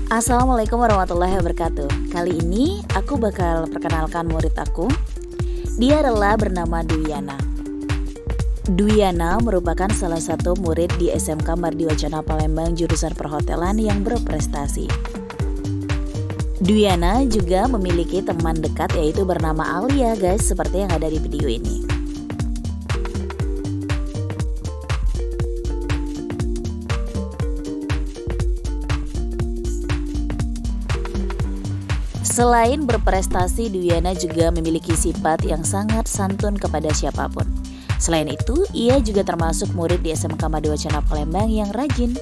Assalamualaikum warahmatullahi wabarakatuh. Kali ini aku bakal perkenalkan murid aku. Dia adalah bernama Dwiana. Dwiana merupakan salah satu murid di SMK Mardiwacana Palembang jurusan perhotelan yang berprestasi. Dwiana juga memiliki teman dekat yaitu bernama Alia guys, seperti yang ada di video ini. Selain berprestasi, Dwiana juga memiliki sifat yang sangat santun kepada siapapun. Selain itu, ia juga termasuk murid di SMK Mardiwacana Palembang yang rajin.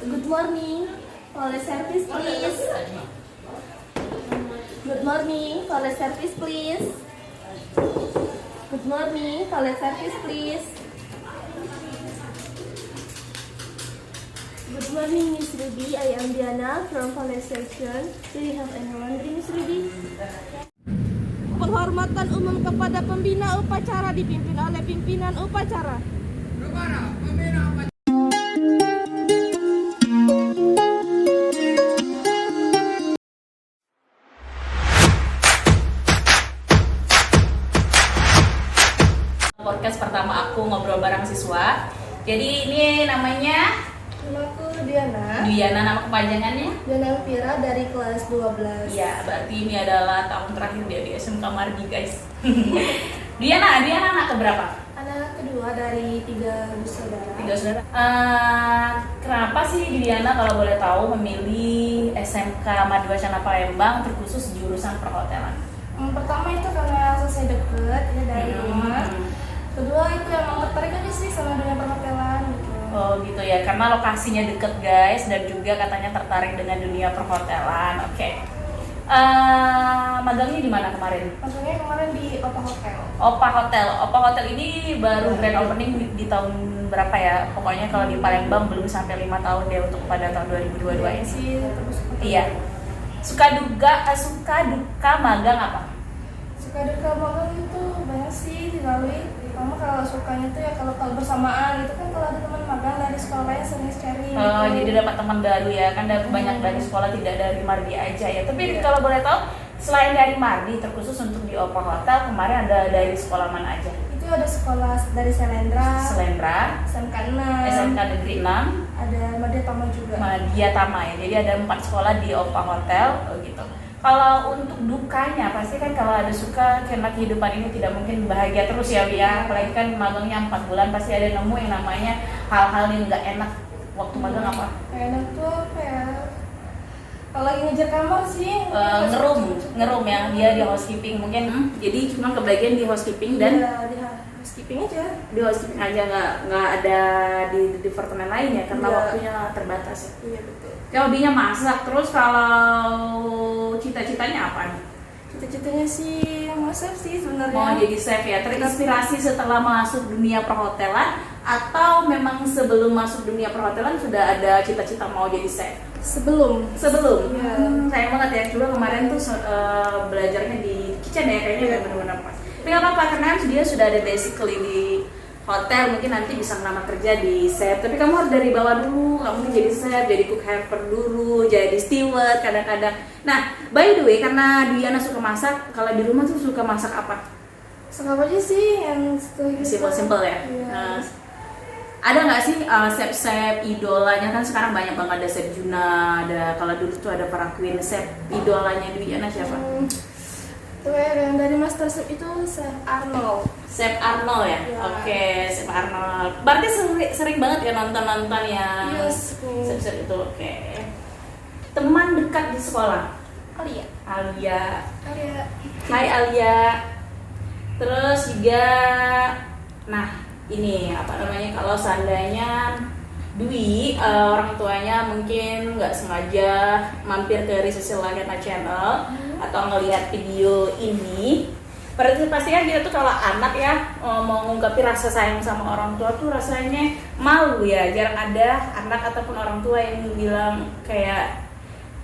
Good morning, toilet service please. Good morning, toilet service please. Good morning, toilet service please. Good morning, Miss Ruby. I am Diana from college section. Do you have any laundry, Miss Ruby? Penghormatan umum kepada pembina upacara dipimpin oleh pimpinan upacara. Podcast pertama aku ngobrol bareng siswa. Jadi ini namanya Namaku Diana. Dwiana, nama kepanjangannya? Diana Elvira dari kelas 12. Ya, berarti ini adalah tahun terakhir dia di SMK Mardi, guys. Diana anak keberapa? Anak kedua dari 3 bersaudara. 3 saudara. Kenapa sih Diana kalau boleh tahu memilih SMK Mardiwacana Palembang terkhusus jurusan perhotelan? Pertama itu karena selesai deket ya dari rumah. Kedua itu emang tertarik aja sih sama dunia perhotelan gitu. Oh gitu ya, karena lokasinya deket guys, dan juga katanya tertarik dengan dunia perhotelan. Oke. Magangnya di mana kemarin? Maksudnya kemarin di Opa Hotel. Opa Hotel. Opa Hotel ini baru grand opening di tahun berapa ya? Pokoknya kalau di Palembang belum sampai 5 tahun deh untuk pada tahun 2022 ini. Sih, terus Iya. Suka duka magang apa? suka duka magang itu banyak sih dilalui. Pertama kalau sukanya tuh ya kalau bersamaan gitu kan, kalau ada teman magang dari sekolah yang sering sharing gitu. Jadi dapat teman baru ya, kan dapat banyak dari sekolah, tidak dari Mardi aja ya. Tapi kalau boleh tahu, selain dari Mardi terkhusus untuk di Opa Hotel kemarin ada dari sekolah mana aja? Itu ada sekolah dari Selendra, SMK 6, SMK Negeri 6, ada Madya Tama juga. Madya Tama ya. Jadi ada 4 sekolah di Opa Hotel gitu. Kalau untuk dukanya pasti kan kalau ada suka, karena kehidupan ini tidak mungkin bahagia terus ya Bi ya. Apalagi kan magangnya 4 bulan, pasti ada nemu yang namanya hal-hal yang nggak enak waktu magang apa? Enak tuh apa ya? Kalau lagi ngejar kamar sih ngerum ya, dia di housekeeping mungkin. Jadi cuma kebagian di housekeeping dan di housekeeping aja. Di housekeeping aja, nggak ada di departemen lain ya, karena waktunya terbatas. Iya betul. Kalau hobinya masak, terus kalau cita-citanya apa nih? Cita-citanya sih mau chef sih sebenarnya. Mau jadi chef ya, terinspirasi setelah masuk dunia perhotelan atau memang sebelum masuk dunia perhotelan sudah ada cita-cita mau jadi chef? Sebelum. Ya. Sayang banget ya, coba kemarin tuh belajarnya di kitchen ya, kayaknya benar-benar pas. Tapi nggak apa-apa, karena dia sudah ada basically di hotel, mungkin nanti bisa ngelamar kerja di chef. Tapi kamu harus dari bawah dulu, kamu mungkin jadi chef, jadi cook helper dulu, jadi steward kadang-kadang. Nah, by the way, karena Diana suka masak, kalau di rumah tuh suka masak apa? Masak apa aja sih yang Simple ya. Iya. Nah, ada nggak sih chef-chef idolanya? Kan sekarang banyak banget, ada chef Juna, ada kalau dulu tuh ada para queen chef idolanya Diana siapa? Tuh yang dari Master Chef itu Chef Arnold. Chef Arnold ya? Ya. Oke, Chef Arnold. Berarti sering banget ya nonton-nonton yang Yes. chef-chef itu. Oke. Teman dekat di sekolah? Alia. Alia. Alia. Hai Alia. Terus juga, nah ini apa namanya, kalau seandainya Dwi orang tuanya mungkin nggak sengaja mampir ke Risisi Lagana Channel atau ngelihat video ini, berarti pasti kan kita tuh kalau anak ya mau ngungkapin rasa sayang sama orang tua tuh rasanya malu ya. Jarang ada anak ataupun orang tua yang bilang kayak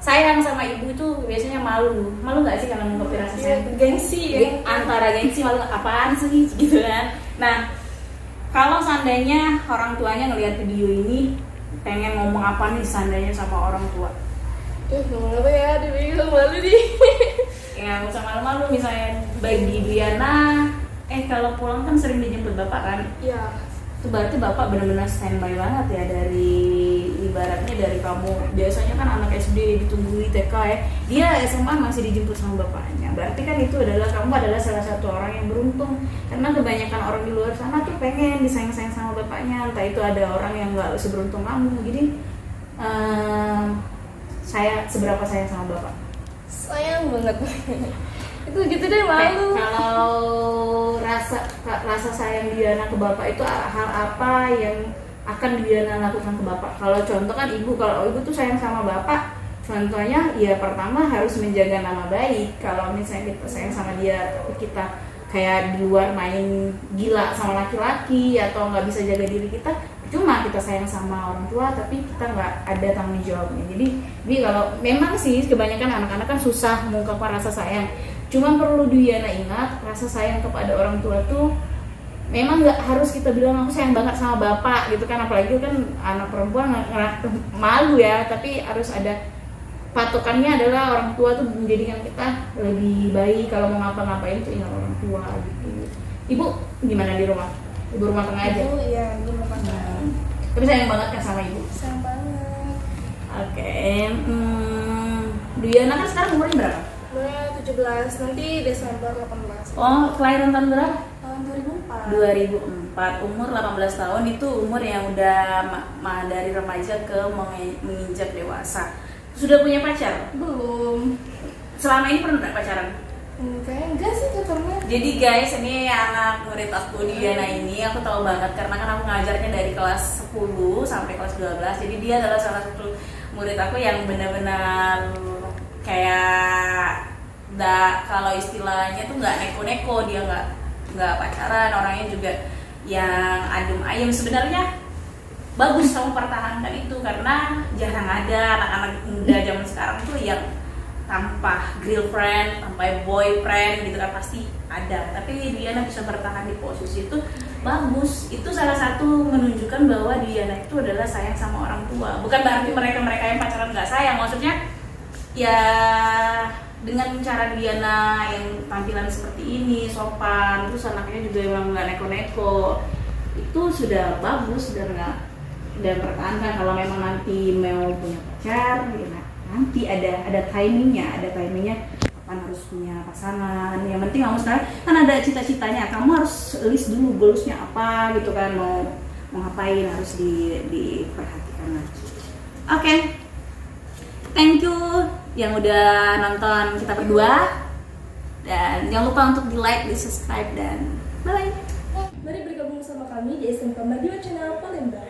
sayang sama ibu itu biasanya malu nggak sih kalau ngungkapin rasa sayang? Gengsi ya. Antara gengsi, malu apaan sih gitu kan. Nah, kalau seandainya orang tuanya ngelihat video ini pengen ngomong ngomong apa nih seandainya sama orang tua? Ngomong apa ya, dibingung malu nih. Ya nggak usah malu-malu, misalnya bagi Diana, kalau pulang kan sering dijemput bapak kan? Iya. Itu berarti bapak benar-benar standby banget ya, dari ibaratnya dari kamu biasanya kan anak SD ditunggu di TK ya, dia SMA masih dijemput sama bapaknya. Berarti kan itu adalah kamu adalah salah satu orang yang beruntung, karena kebanyakan orang di luar sana tuh pengen disayang-sayang sama bapaknya, entah itu ada orang yang nggak seberuntung kamu. Jadi saya seberapa sayang sama bapak? Sayang banget. Itu gitu deh, malu. Kalau rasa sayang Diana ke bapak itu hal apa yang akan Diana lakukan ke bapak? Kalau contoh kan ibu, kalau ibu tuh sayang sama bapak, contohnya ya pertama harus menjaga nama baik. Kalau misalnya kita sayang sama dia tapi kita kayak di luar main gila sama laki-laki atau nggak bisa jaga diri kita, cuma kita sayang sama orang tua tapi kita nggak ada tanggung jawabnya. Jadi kalau memang sih kebanyakan anak-anak kan susah mengungkapkan rasa sayang, cuma perlu Diana ingat, rasa sayang kepada orang tua tuh memang nggak harus kita bilang aku sayang banget sama bapak gitu kan, apalagi kan anak perempuan malu ya, tapi harus ada patokannya adalah orang tua tuh menjadikan kita lebih baik. Kalau mau ngapa-ngapain tuh ingat orang tua gitu. Ibu gimana di rumah? Ibu rumah tengah aja? Ibu, iya, ibu rumah tangga. Tapi sayang banget kan sama ibu? Sayang banget. Oke. Diana kan sekarang umurnya berapa? Umurnya 17, nanti Desember 18. Oh, kelahiran tahun berapa? Tahun 2004. 2004. Umur 18 tahun itu umur yang udah dari remaja ke menginjak dewasa. Sudah punya pacar? Belum. Selama ini pernah nggak pacaran? Kayaknya enggak sih, gak pernah. Jadi guys, ini anak murid aku Diana ini aku tahu banget karena kan aku ngajarnya dari kelas 10 sampai kelas 12. Jadi dia adalah salah satu murid aku yang benar-benar kayak kalau istilahnya tuh nggak neko-neko, dia nggak pacaran, orangnya juga yang adem ayem. Sebenarnya bagus kamu pertahankan itu karena jarang ada anak-anak muda zaman sekarang tuh yang tanpa girlfriend, tanpa boyfriend gitu kan, pasti ada. Tapi Diana bisa bertahan di posisi itu bagus. Itu salah satu menunjukkan bahwa Diana itu adalah sayang sama orang tua. Bukan berarti mereka yang pacaran nggak sayang. Maksudnya ya dengan cara Diana yang tampilan seperti ini, sopan, terus anaknya juga emang nggak neko-neko, itu sudah bagus dan pertahankan. Kalau memang nanti mau punya pacar, ya nanti ada timingnya kapan harus punya pasangan. Yang penting kamu sekarang kan ada cita-citanya, kamu harus list dulu goalsnya apa gitu kan, mau ngapain, harus diperhatikan lagi. Oke. Thank you yang udah nonton kita berdua, dan jangan lupa untuk di like, di subscribe, dan bye bye. Mari bergabung bersama kami di SMK Madiun Channel Palembang.